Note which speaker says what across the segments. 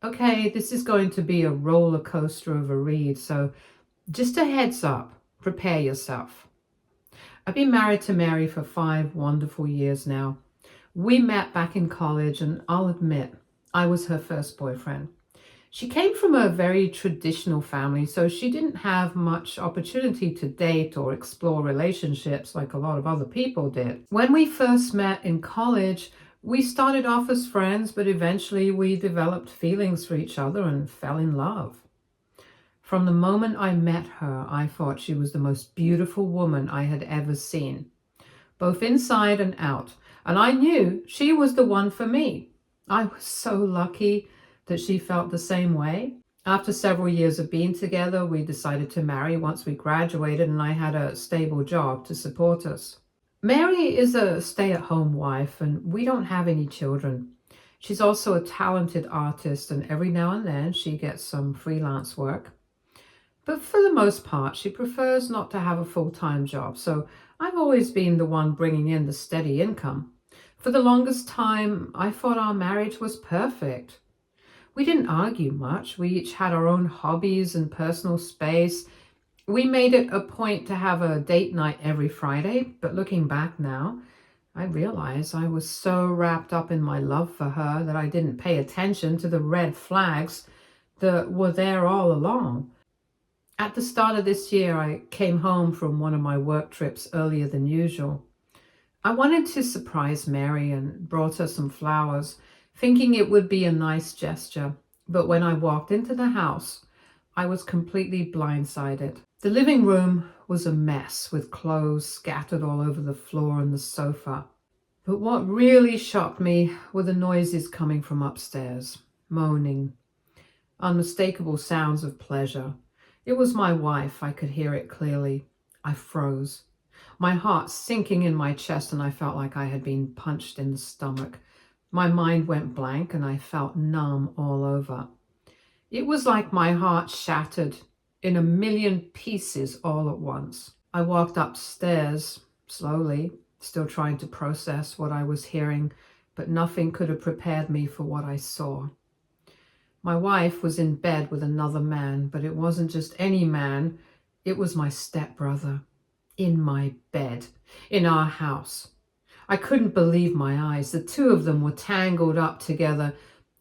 Speaker 1: Okay, this is going to be a roller coaster of a read, so just a heads up, prepare yourself. I've been married to Mary for 5 wonderful years now. We met back in college, and I'll admit, I was her first boyfriend. She came from a very traditional family, so she didn't have much opportunity to date or explore relationships like a lot of other people did. When we first met in college, we started off as friends, but eventually we developed feelings for each other and fell in love. From the moment I met her, I thought she was the most beautiful woman I had ever seen, both inside and out, and I knew she was the one for me. I was so lucky that she felt the same way. After several years of being together, we decided to marry once we graduated and I had a stable job to support us. Mary is a stay-at-home wife and we don't have any children. She's also a talented artist and every now and then she gets some freelance work. But for the most part, she prefers not to have a full-time job, so I've always been the one bringing in the steady income. For the longest time, I thought our marriage was perfect. We didn't argue much. We each had our own hobbies and personal space. We made it a point to have a date night every Friday, but looking back now, I realize I was so wrapped up in my love for her that I didn't pay attention to the red flags that were there all along. At the start of this year, I came home from one of my work trips earlier than usual. I wanted to surprise Mary and brought her some flowers, thinking it would be a nice gesture. But when I walked into the house, I was completely blindsided. The living room was a mess with clothes scattered all over the floor and the sofa. But what really shocked me were the noises coming from upstairs, moaning, unmistakable sounds of pleasure. It was my wife. I could hear it clearly. I froze, my heart sinking in my chest, and I felt like I had been punched in the stomach. My mind went blank and I felt numb all over. It was like my heart shattered in a million pieces all at once. I walked upstairs slowly, still trying to process what I was hearing, but nothing could have prepared me for what I saw. My wife was in bed with another man, but it wasn't just any man. It was my stepbrother, in my bed, in our house. I couldn't believe my eyes. The two of them were tangled up together,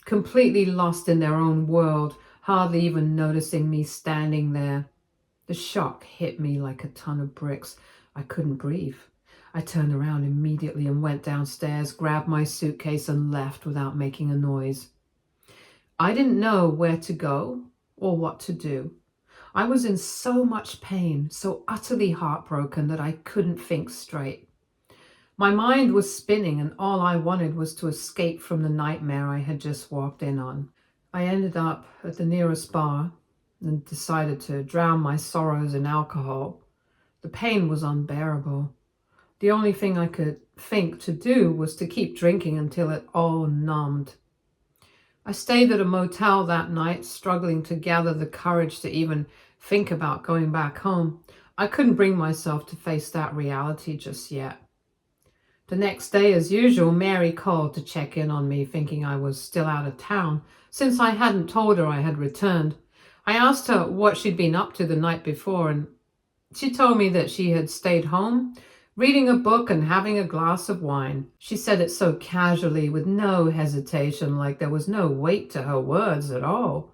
Speaker 1: completely lost in their own world, hardly even noticing me standing there. The shock hit me like a ton of bricks. I couldn't breathe. I turned around immediately and went downstairs, grabbed my suitcase and left without making a noise. I didn't know where to go or what to do. I was in so much pain, so utterly heartbroken that I couldn't think straight. My mind was spinning and all I wanted was to escape from the nightmare I had just walked in on. I ended up at the nearest bar and decided to drown my sorrows in alcohol. The pain was unbearable. The only thing I could think to do was to keep drinking until it all numbed. I stayed at a motel that night, struggling to gather the courage to even think about going back home. I couldn't bring myself to face that reality just yet. The next day, as usual, Mary called to check in on me, thinking I was still out of town, since I hadn't told her I had returned. I asked her what she'd been up to the night before, and she told me that she had stayed home, reading a book and having a glass of wine. She said it so casually, with no hesitation, like there was no weight to her words at all.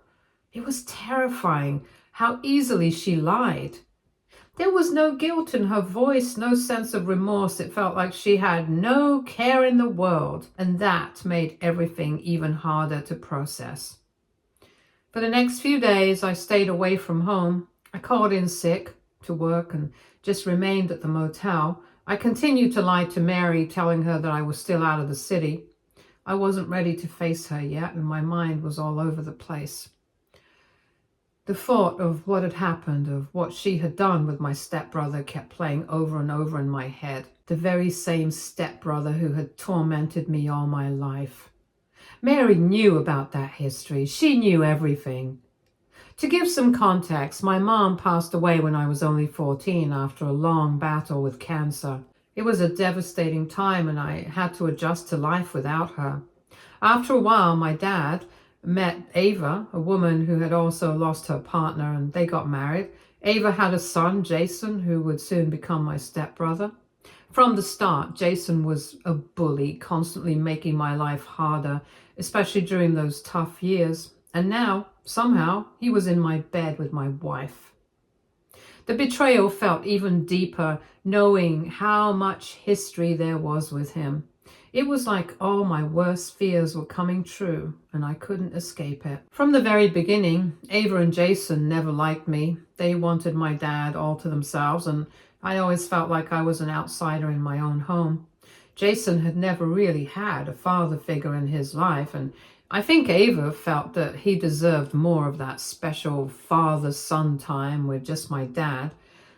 Speaker 1: It was terrifying how easily she lied. There was no guilt in her voice, no sense of remorse. It felt like she had no care in the world, and that made everything even harder to process. For the next few days, I stayed away from home. I called in sick to work and just remained at the motel. I continued to lie to Mary, telling her that I was still out of the city. I wasn't ready to face her yet, and my mind was all over the place. The thought of what had happened, of what she had done with my stepbrother, kept playing over and over in my head. The very same stepbrother who had tormented me all my life. Mary knew about that history. She knew everything. To give some context, my mom passed away when I was only 14 after a long battle with cancer. It was a devastating time and I had to adjust to life without her. After a while, my dad, met Ava, a woman who had also lost her partner, and they got married. Ava had a son, Jason, who would soon become my stepbrother. From the start, Jason was a bully, constantly making my life harder, especially during those tough years. And now, somehow, he was in my bed with my wife. The betrayal felt even deeper, knowing how much history there was with him. It was like all my worst fears were coming true, and I couldn't escape it. From the very beginning, Ava and Jason never liked me. They wanted my dad all to themselves, and I always felt like I was an outsider in my own home. Jason had never really had a father figure in his life, and I think Ava felt that he deserved more of that special father-son time with just my dad.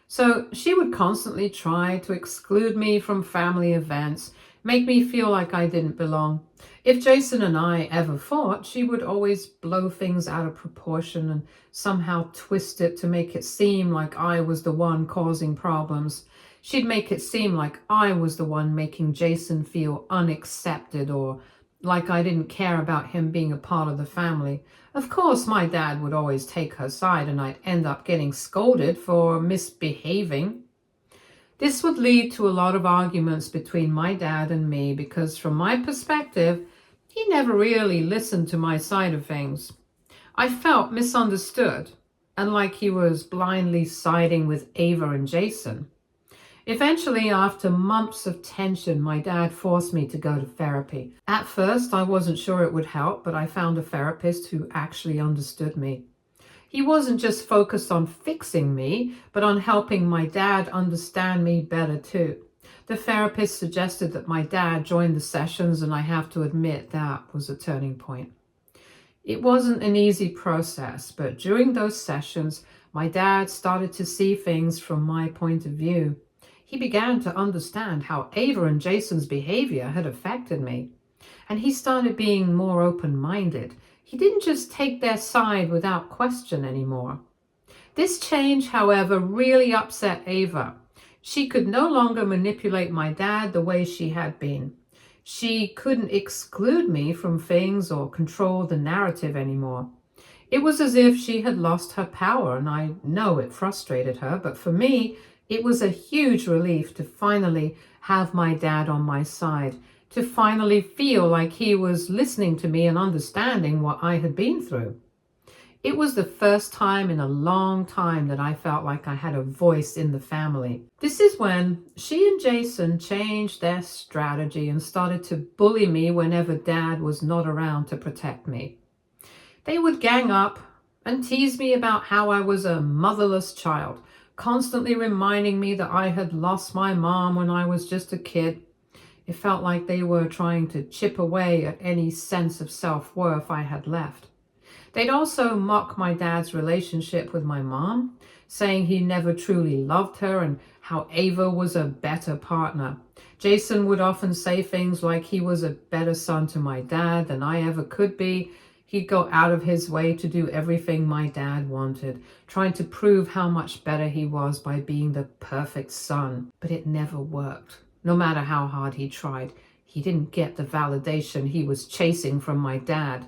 Speaker 1: So she would constantly try to exclude me from family events, make me feel like I didn't belong. If Jason and I ever fought, she would always blow things out of proportion and somehow twist it to make it seem like I was the one causing problems. She'd make it seem like I was the one making Jason feel unaccepted or like I didn't care about him being a part of the family. Of course, my dad would always take her side and I'd end up getting scolded for misbehaving. This would lead to a lot of arguments between my dad and me because from my perspective, he never really listened to my side of things. I felt misunderstood and like he was blindly siding with Ava and Jason. Eventually, after months of tension, my dad forced me to go to therapy. At first, I wasn't sure it would help, but I found a therapist who actually understood me. He wasn't just focused on fixing me, but on helping my dad understand me better too. The therapist suggested that my dad join the sessions, and I have to admit that was a turning point. It wasn't an easy process, but during those sessions, my dad started to see things from my point of view. He began to understand how Ava and Jason's behavior had affected me, and he started being more open-minded. He didn't just take their side without question anymore. This change, however, really upset Ava. She could no longer manipulate my dad the way she had been. She couldn't exclude me from things or control the narrative anymore. It was as if she had lost her power, and I know it frustrated her, but for me, it was a huge relief to finally have my dad on my side, to finally feel like he was listening to me and understanding what I had been through. It was the first time in a long time that I felt like I had a voice in the family. This is when she and Jason changed their strategy and started to bully me whenever Dad was not around to protect me. They would gang up and tease me about how I was a motherless child, constantly reminding me that I had lost my mom when I was just a kid. It felt like they were trying to chip away at any sense of self-worth I had left. They'd also mock my dad's relationship with my mom, saying he never truly loved her and how Ava was a better partner. Jason would often say things like he was a better son to my dad than I ever could be. He'd go out of his way to do everything my dad wanted, trying to prove how much better he was by being the perfect son. But it never worked. No matter how hard he tried, he didn't get the validation he was chasing from my dad.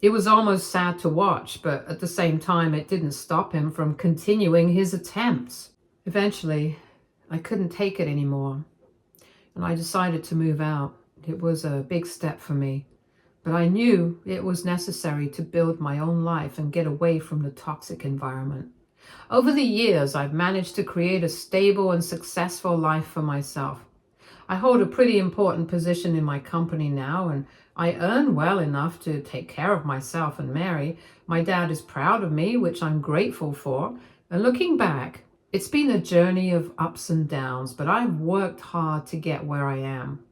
Speaker 1: It was almost sad to watch, but at the same time, it didn't stop him from continuing his attempts. Eventually, I couldn't take it anymore, and I decided to move out. It was a big step for me, but I knew it was necessary to build my own life and get away from the toxic environment. Over the years, I've managed to create a stable and successful life for myself. I hold a pretty important position in my company now, and I earn well enough to take care of myself and Mary. My dad is proud of me, which I'm grateful for. And looking back, it's been a journey of ups and downs, but I've worked hard to get where I am.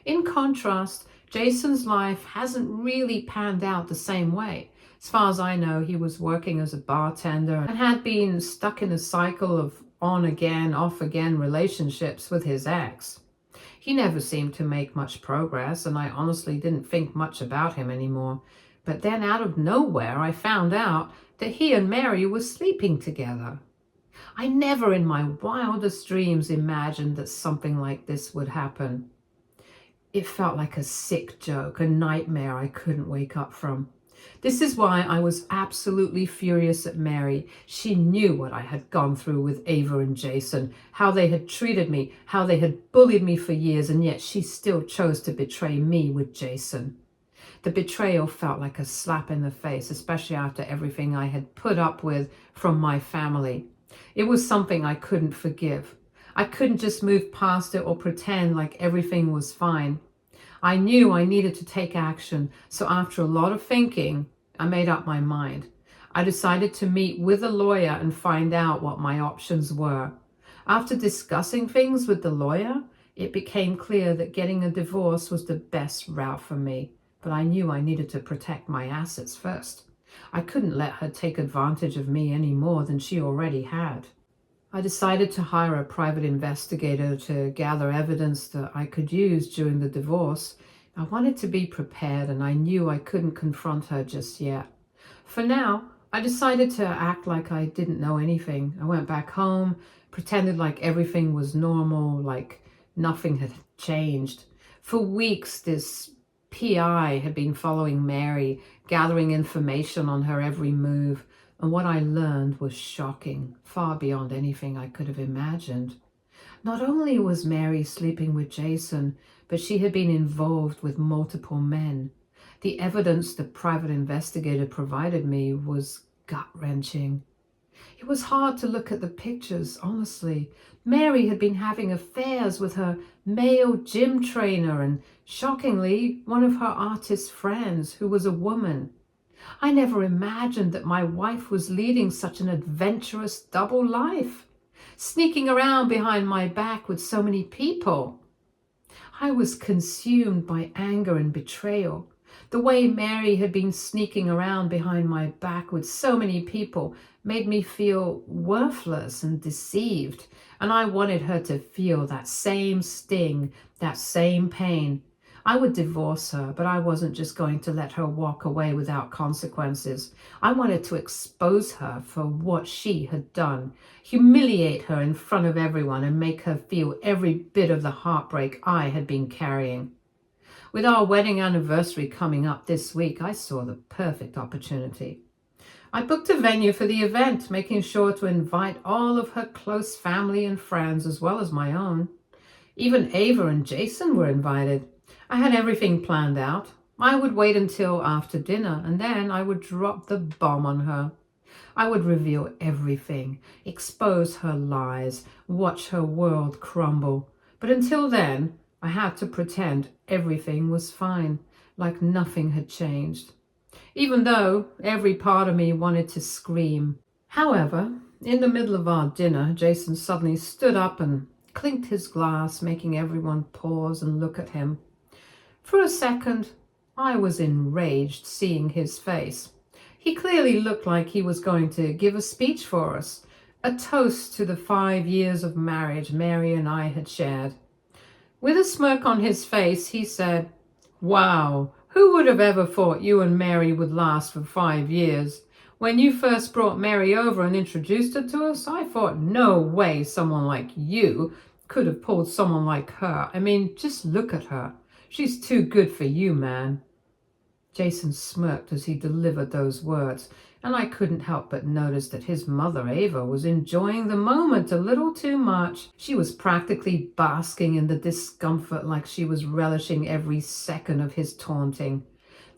Speaker 1: In contrast, Jason's life hasn't really panned out the same way. As far as I know, he was working as a bartender and had been stuck in a cycle of on-again, off-again relationships with his ex. He never seemed to make much progress, and I honestly didn't think much about him anymore. But then out of nowhere, I found out that he and Mary were sleeping together. I never in my wildest dreams imagined that something like this would happen. It felt like a sick joke, a nightmare I couldn't wake up from. This is why I was absolutely furious at Mary. She knew what I had gone through with Ava and Jason, how they had treated me, how they had bullied me for years, and yet she still chose to betray me with Jason. The betrayal felt like a slap in the face, especially after everything I had put up with from my family. It was something I couldn't forgive. I couldn't just move past it or pretend like everything was fine. I knew I needed to take action, so after a lot of thinking, I made up my mind. I decided to meet with a lawyer and find out what my options were. After discussing things with the lawyer, it became clear that getting a divorce was the best route for me, but I knew I needed to protect my assets first. I couldn't let her take advantage of me any more than she already had. I decided to hire a private investigator to gather evidence that I could use during the divorce. I wanted to be prepared, and I knew I couldn't confront her just yet. For now, I decided to act like I didn't know anything. I went back home, pretended like everything was normal, like nothing had changed. For weeks, this PI had been following Mary, gathering information on her every move. And what I learned was shocking, far beyond anything I could have imagined. Not only was Mary sleeping with Jason, but she had been involved with multiple men. The evidence the private investigator provided me was gut-wrenching. It was hard to look at the pictures, honestly. Mary had been having affairs with her male gym trainer and, shockingly, one of her artist friends, who was a woman. I never imagined that my wife was leading such an adventurous double life, sneaking around behind my back with so many people. I was consumed by anger and betrayal. The way Mary had been sneaking around behind my back with so many people made me feel worthless and deceived, and I wanted her to feel that same sting, that same pain. I would divorce her, but I wasn't just going to let her walk away without consequences. I wanted to expose her for what she had done, humiliate her in front of everyone, and make her feel every bit of the heartbreak I had been carrying. With our wedding anniversary coming up this week, I saw the perfect opportunity. I booked a venue for the event, making sure to invite all of her close family and friends as well as my own. Even Ava and Jason were invited. I had everything planned out. I would wait until after dinner, and then I would drop the bomb on her. I would reveal everything, expose her lies, watch her world crumble. But until then, I had to pretend everything was fine, like nothing had changed, even though every part of me wanted to scream. However, in the middle of our dinner, Jason suddenly stood up and clinked his glass, making everyone pause and look at him. For a second, I was enraged seeing his face. He clearly looked like he was going to give a speech for us, a toast to the 5 years of marriage Mary and I had shared. With a smirk on his face, he said, "Wow, who would have ever thought you and Mary would last for 5 years? When you first brought Mary over and introduced her to us, I thought no way someone like you could have pulled someone like her. I mean, just look at her. She's too good for you, man." Jason smirked as he delivered those words, and I couldn't help but notice that his mother, Ava, was enjoying the moment a little too much. She was practically basking in the discomfort, like she was relishing every second of his taunting.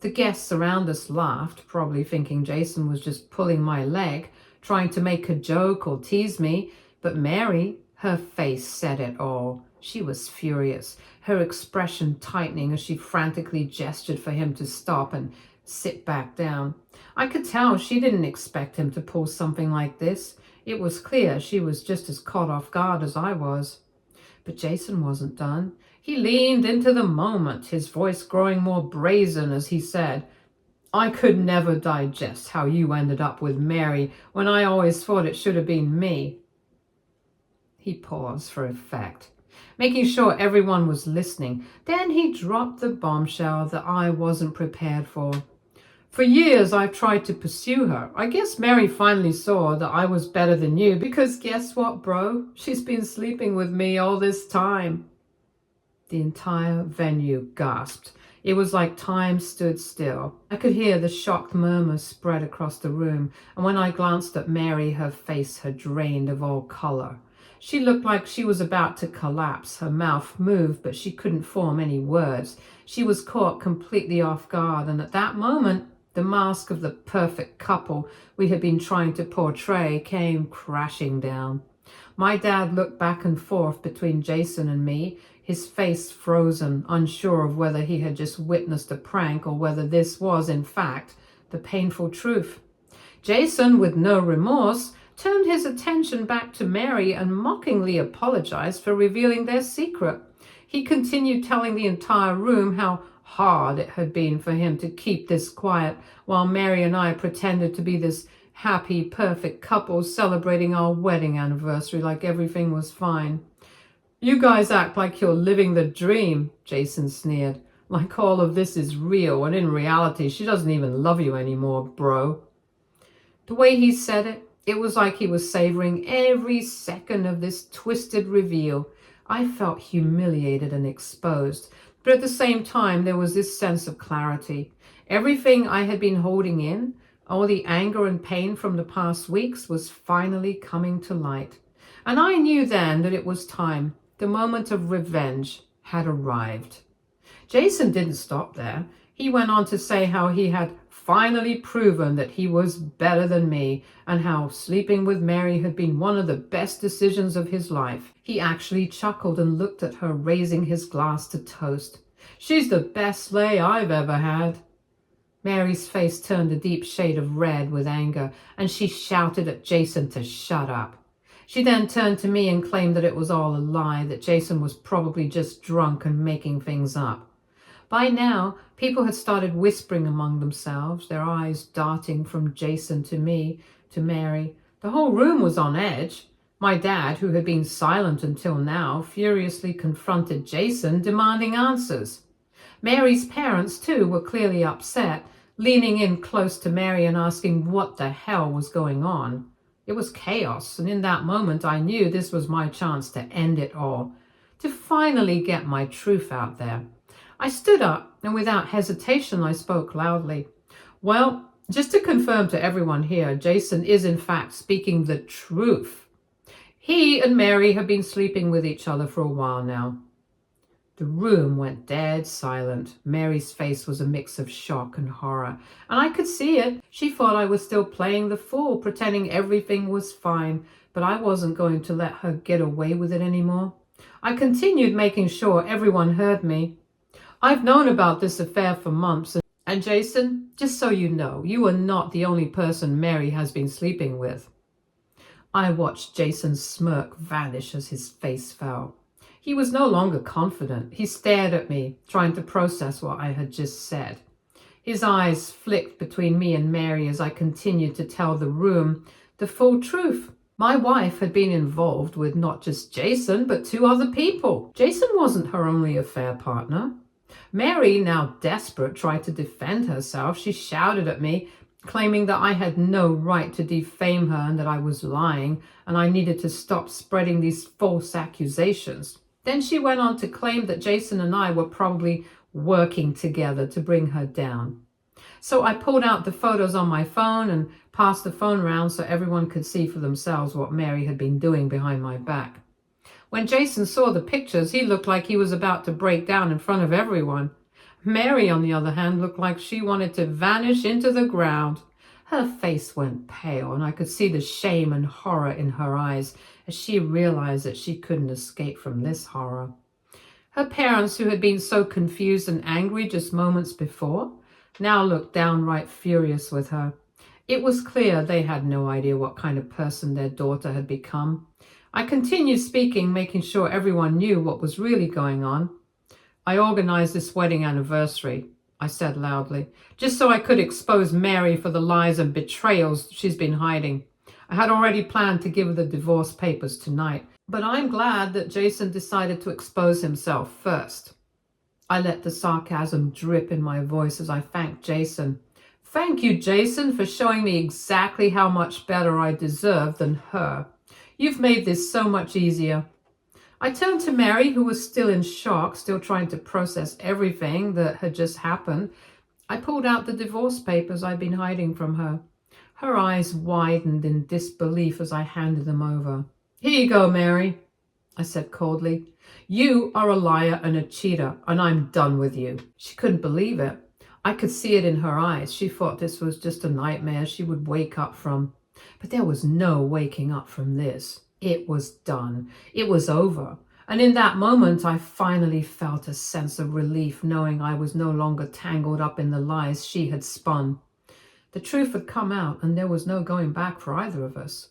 Speaker 1: The guests around us laughed, probably thinking Jason was just pulling my leg, trying to make a joke or tease me, but Mary, her face said it all. She was furious, her expression tightening as she frantically gestured for him to stop and sit back down. I could tell she didn't expect him to pull something like this. It was clear she was just as caught off guard as I was. But Jason wasn't done. He leaned into the moment, his voice growing more brazen as he said, "I could never digest how you ended up with Mary when I always thought it should have been me." He paused for effect, making sure everyone was listening. Then he dropped the bombshell that I wasn't prepared for. "For years, I've tried to pursue her. I guess Mary finally saw that I was better than you, because guess what, bro? She's been sleeping with me all this time." The entire venue gasped. It was like time stood still. I could hear the shocked murmurs spread across the room, and when I glanced at Mary, her face had drained of all color. She looked like she was about to collapse. Her mouth moved, but she couldn't form any words. She was caught completely off guard, and at that moment, the mask of the perfect couple we had been trying to portray came crashing down. My dad looked back and forth between Jason and me, his face frozen, unsure of whether he had just witnessed a prank or whether this was, in fact, the painful truth. Jason, with no remorse, turned his attention back to Mary and mockingly apologized for revealing their secret. He continued telling the entire room how hard it had been for him to keep this quiet, while Mary and I pretended to be this happy, perfect couple celebrating our wedding anniversary like everything was fine. "You guys act like you're living the dream," Jason sneered. "Like all of this is real, and in reality, she doesn't even love you anymore, bro." The way he said it, it was like he was savoring every second of this twisted reveal. I felt humiliated and exposed, but at the same time, there was this sense of clarity. Everything I had been holding in, all the anger and pain from the past weeks, was finally coming to light. And I knew then that it was time. The moment of revenge had arrived. Jason didn't stop there. He went on to say how he had finally proven that he was better than me, and how sleeping with Mary had been one of the best decisions of his life. He actually chuckled and looked at her, raising his glass to toast. "She's the best sleigh I've ever had." Mary's face turned a deep shade of red with anger, and she shouted at Jason to shut up. She then turned to me and claimed that it was all a lie, that Jason was probably just drunk and making things up. By now, people had started whispering among themselves, their eyes darting from Jason to me, to Mary. The whole room was on edge. My dad, who had been silent until now, furiously confronted Jason, demanding answers. Mary's parents, too, were clearly upset, leaning in close to Mary and asking what the hell was going on. It was chaos, and in that moment I knew this was my chance to end it all, to finally get my truth out there. I stood up, and without hesitation I spoke loudly. "Well, just to confirm to everyone here, Jason is in fact speaking the truth. He and Mary have been sleeping with each other for a while now." The room went dead silent. Mary's face was a mix of shock and horror, and I could see it. She thought I was still playing the fool, pretending everything was fine, but I wasn't going to let her get away with it anymore. I continued, making sure everyone heard me. "I've known about this affair for months, and Jason, just so you know, you are not the only person Mary has been sleeping with." I watched Jason's smirk vanish as his face fell. He was no longer confident. He stared at me, trying to process what I had just said. His eyes flicked between me and Mary as I continued to tell the room the full truth. My wife had been involved with not just Jason, but 2 other people. Jason wasn't her only affair partner. Mary, now desperate, tried to defend herself. She shouted at me, claiming that I had no right to defame her and that I was lying, and I needed to stop spreading these false accusations. Then she went on to claim that Jason and I were probably working together to bring her down. So I pulled out the photos on my phone and passed the phone around so everyone could see for themselves what Mary had been doing behind my back. When Jason saw the pictures, he looked like he was about to break down in front of everyone. Mary, on the other hand, looked like she wanted to vanish into the ground. Her face went pale, and I could see the shame and horror in her eyes as she realized that she couldn't escape from this horror. Her parents, who had been so confused and angry just moments before, now looked downright furious with her. It was clear they had no idea what kind of person their daughter had become. I continued speaking, making sure everyone knew what was really going on. "I organized this wedding anniversary," I said loudly, "just so I could expose Mary for the lies and betrayals she's been hiding. I had already planned to give her the divorce papers tonight, but I'm glad that Jason decided to expose himself first." I let the sarcasm drip in my voice as I thanked Jason. "Thank you, Jason, for showing me exactly how much better I deserve than her. You've made this so much easier." I turned to Mary, who was still in shock, still trying to process everything that had just happened. I pulled out the divorce papers I'd been hiding from her. Her eyes widened in disbelief as I handed them over. "Here you go, Mary," I said coldly. "You are a liar and a cheater, and I'm done with you." She couldn't believe it. I could see it in her eyes. She thought this was just a nightmare she would wake up from. But there was no waking up from this. It was done. It was over. And in that moment, I finally felt a sense of relief, knowing I was no longer tangled up in the lies she had spun. The truth had come out, and there was no going back for either of us.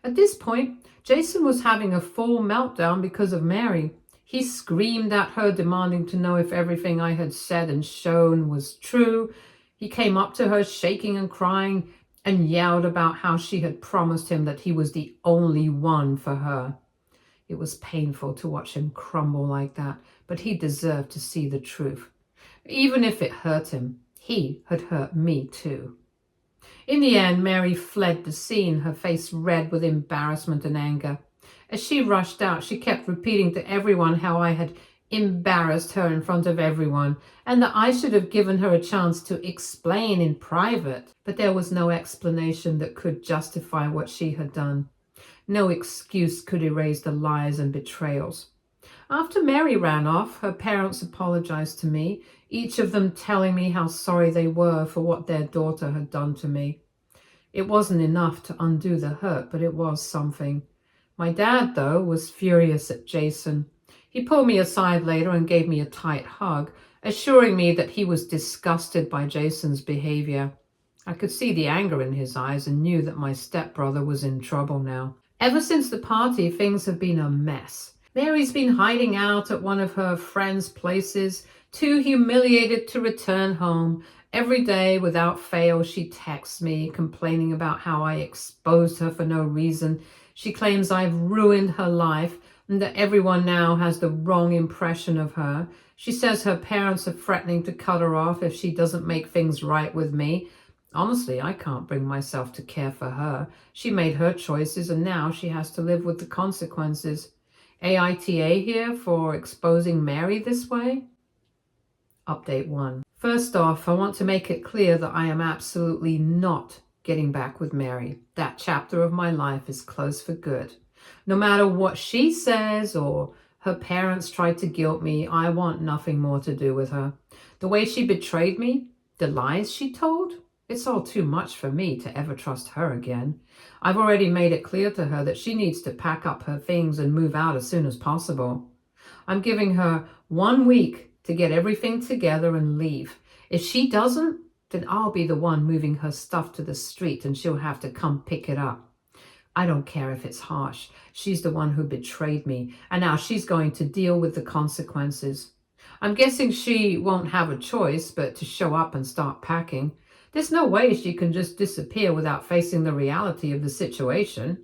Speaker 1: At this point, Jason was having a full meltdown because of Mary. He screamed at her, demanding to know if everything I had said and shown was true. He came up to her, shaking and crying, and yelled about how she had promised him that he was the only one for her. It was painful to watch him crumble like that, but he deserved to see the truth. Even if it hurt him, he had hurt me too. In the end, Mary fled the scene, her face red with embarrassment and anger. As she rushed out, she kept repeating to everyone how I had embarrassed her in front of everyone, and that I should have given her a chance to explain in private. But there was no explanation that could justify what she had done. No excuse could erase the lies and betrayals. After Mary ran off, her parents apologized to me, each of them telling me how sorry they were for what their daughter had done to me. It wasn't enough to undo the hurt, but it was something. My dad, though, was furious at Jason. He pulled me aside later and gave me a tight hug, assuring me that he was disgusted by Jason's behavior. I could see the anger in his eyes and knew that my stepbrother was in trouble now. Ever since the party, things have been a mess. Mary's been hiding out at one of her friends' places, too humiliated to return home. Every day, without fail, she texts me, complaining about how I exposed her for no reason. She claims I've ruined her life and that everyone now has the wrong impression of her. She says her parents are threatening to cut her off if she doesn't make things right with me. Honestly, I can't bring myself to care for her. She made her choices and now she has to live with the consequences. AITA here for exposing Mary this way? Update 1. First off, I want to make it clear that I am absolutely not getting back with Mary. That chapter of my life is closed for good. No matter what she says or her parents tried to guilt me, I want nothing more to do with her. The way she betrayed me, the lies she told, it's all too much for me to ever trust her again. I've already made it clear to her that she needs to pack up her things and move out as soon as possible. I'm giving her 1 week to get everything together and leave. If she doesn't, then I'll be the one moving her stuff to the street and she'll have to come pick it up. I don't care if it's harsh. She's the one who betrayed me, and now she's going to deal with the consequences. I'm guessing she won't have a choice but to show up and start packing. There's no way she can just disappear without facing the reality of the situation.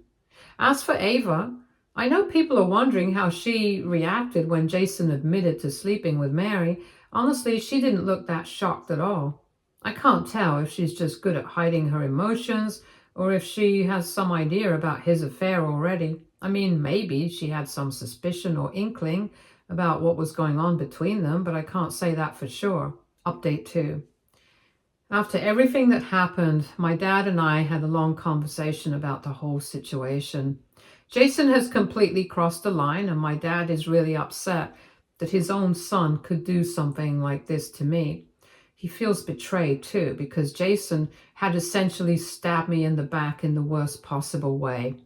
Speaker 1: As for Ava, I know people are wondering how she reacted when Jason admitted to sleeping with Mary. Honestly, she didn't look that shocked at all. I can't tell if she's just good at hiding her emotions or if she has some idea about his affair already. I mean, maybe she had some suspicion or inkling about what was going on between them, but I can't say that for sure. Update 2. After everything that happened, my dad and I had a long conversation about the whole situation. Jason has completely crossed the line, and my dad is really upset that his own son could do something like this to me. He feels betrayed too, because Jason had essentially stabbed me in the back in the worst possible way.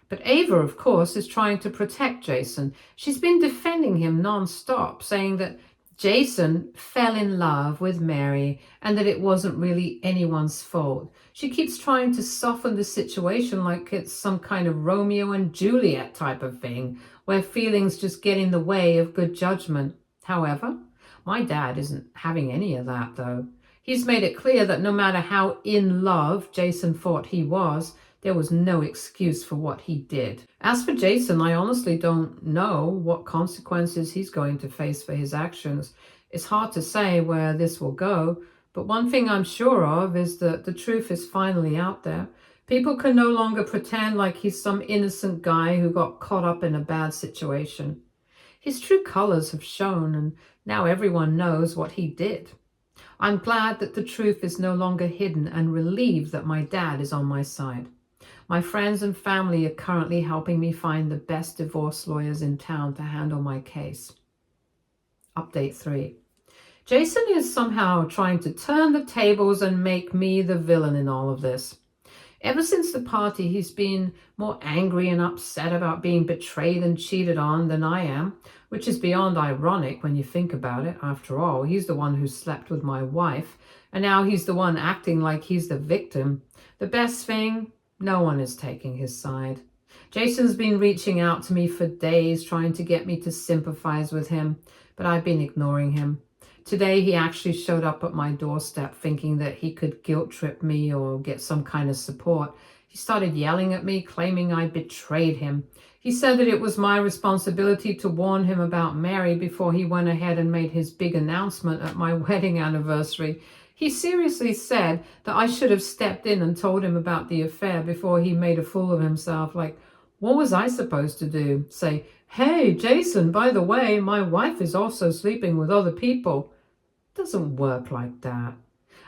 Speaker 1: But Ava, of course, is trying to protect Jason. She's been defending him non-stop, saying that Jason fell in love with Mary and that it wasn't really anyone's fault. She keeps trying to soften the situation like it's some kind of Romeo and Juliet type of thing, where feelings just get in the way of good judgment. However, my dad isn't having any of that, though. He's made it clear that no matter how in love Jason thought he was, there was no excuse for what he did. As for Jason, I honestly don't know what consequences he's going to face for his actions. It's hard to say where this will go, but one thing I'm sure of is that the truth is finally out there. People can no longer pretend like he's some innocent guy who got caught up in a bad situation. His true colors have shown, and now everyone knows what he did. I'm glad that the truth is no longer hidden and relieved that my dad is on my side. My friends and family are currently helping me find the best divorce lawyers in town to handle my case. Update 3. Jason is somehow trying to turn the tables and make me the villain in all of this. Ever since the party, he's been more angry and upset about being betrayed and cheated on than I am, which is beyond ironic when you think about it. After all, he's the one who slept with my wife, and now he's the one acting like he's the victim. The best thing, no one is taking his side. Jason's been reaching out to me for days, trying to get me to sympathize with him, but I've been ignoring him. Today, he actually showed up at my doorstep thinking that he could guilt trip me or get some kind of support. He started yelling at me, claiming I betrayed him. He said that it was my responsibility to warn him about Mary before he went ahead and made his big announcement at my wedding anniversary. He seriously said that I should have stepped in and told him about the affair before he made a fool of himself. Like, what was I supposed to do? Say, "Hey, Jason, by the way, my wife is also sleeping with other people." Doesn't work like that.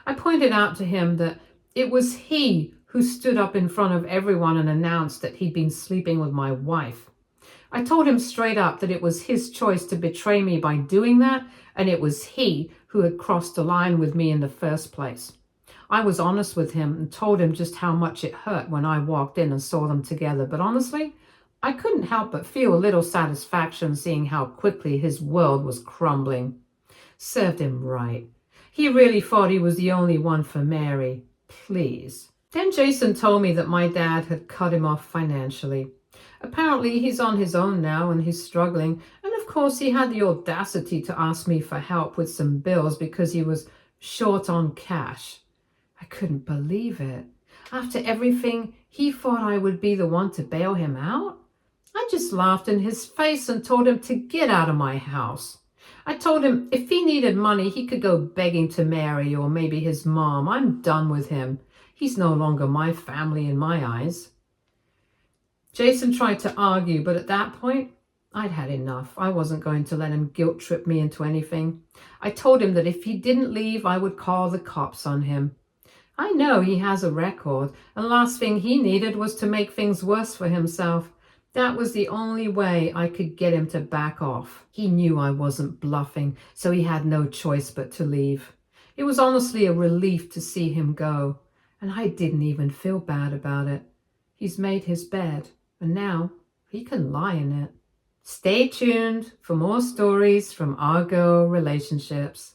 Speaker 1: I pointed out to him that it was he who stood up in front of everyone and announced that he'd been sleeping with my wife. I told him straight up that it was his choice to betray me by doing that, and it was he who had crossed the line with me in the first place. I was honest with him and told him just how much it hurt when I walked in and saw them together, but honestly, I couldn't help but feel a little satisfaction seeing how quickly his world was crumbling. Served him right. He really thought he was the only one for Mary. Please. Then Jason told me that my dad had cut him off financially. Apparently he's on his own now and he's struggling, and of course he had the audacity to ask me for help with some bills because he was short on cash. I couldn't believe it. After everything, he thought I would be the one to bail him out? I just laughed in his face and told him to get out of my house. I told him if he needed money, he could go begging to Mary or maybe his mom. I'm done with him. He's no longer my family in my eyes. Jason tried to argue, but at that point, I'd had enough. I wasn't going to let him guilt trip me into anything. I told him that if he didn't leave, I would call the cops on him. I know he has a record, and last thing he needed was to make things worse for himself. That was the only way I could get him to back off. He knew I wasn't bluffing, so he had no choice but to leave. It was honestly a relief to see him go, and I didn't even feel bad about it. He's made his bed, and now he can lie in it. Stay tuned for more stories from Argo Relationships.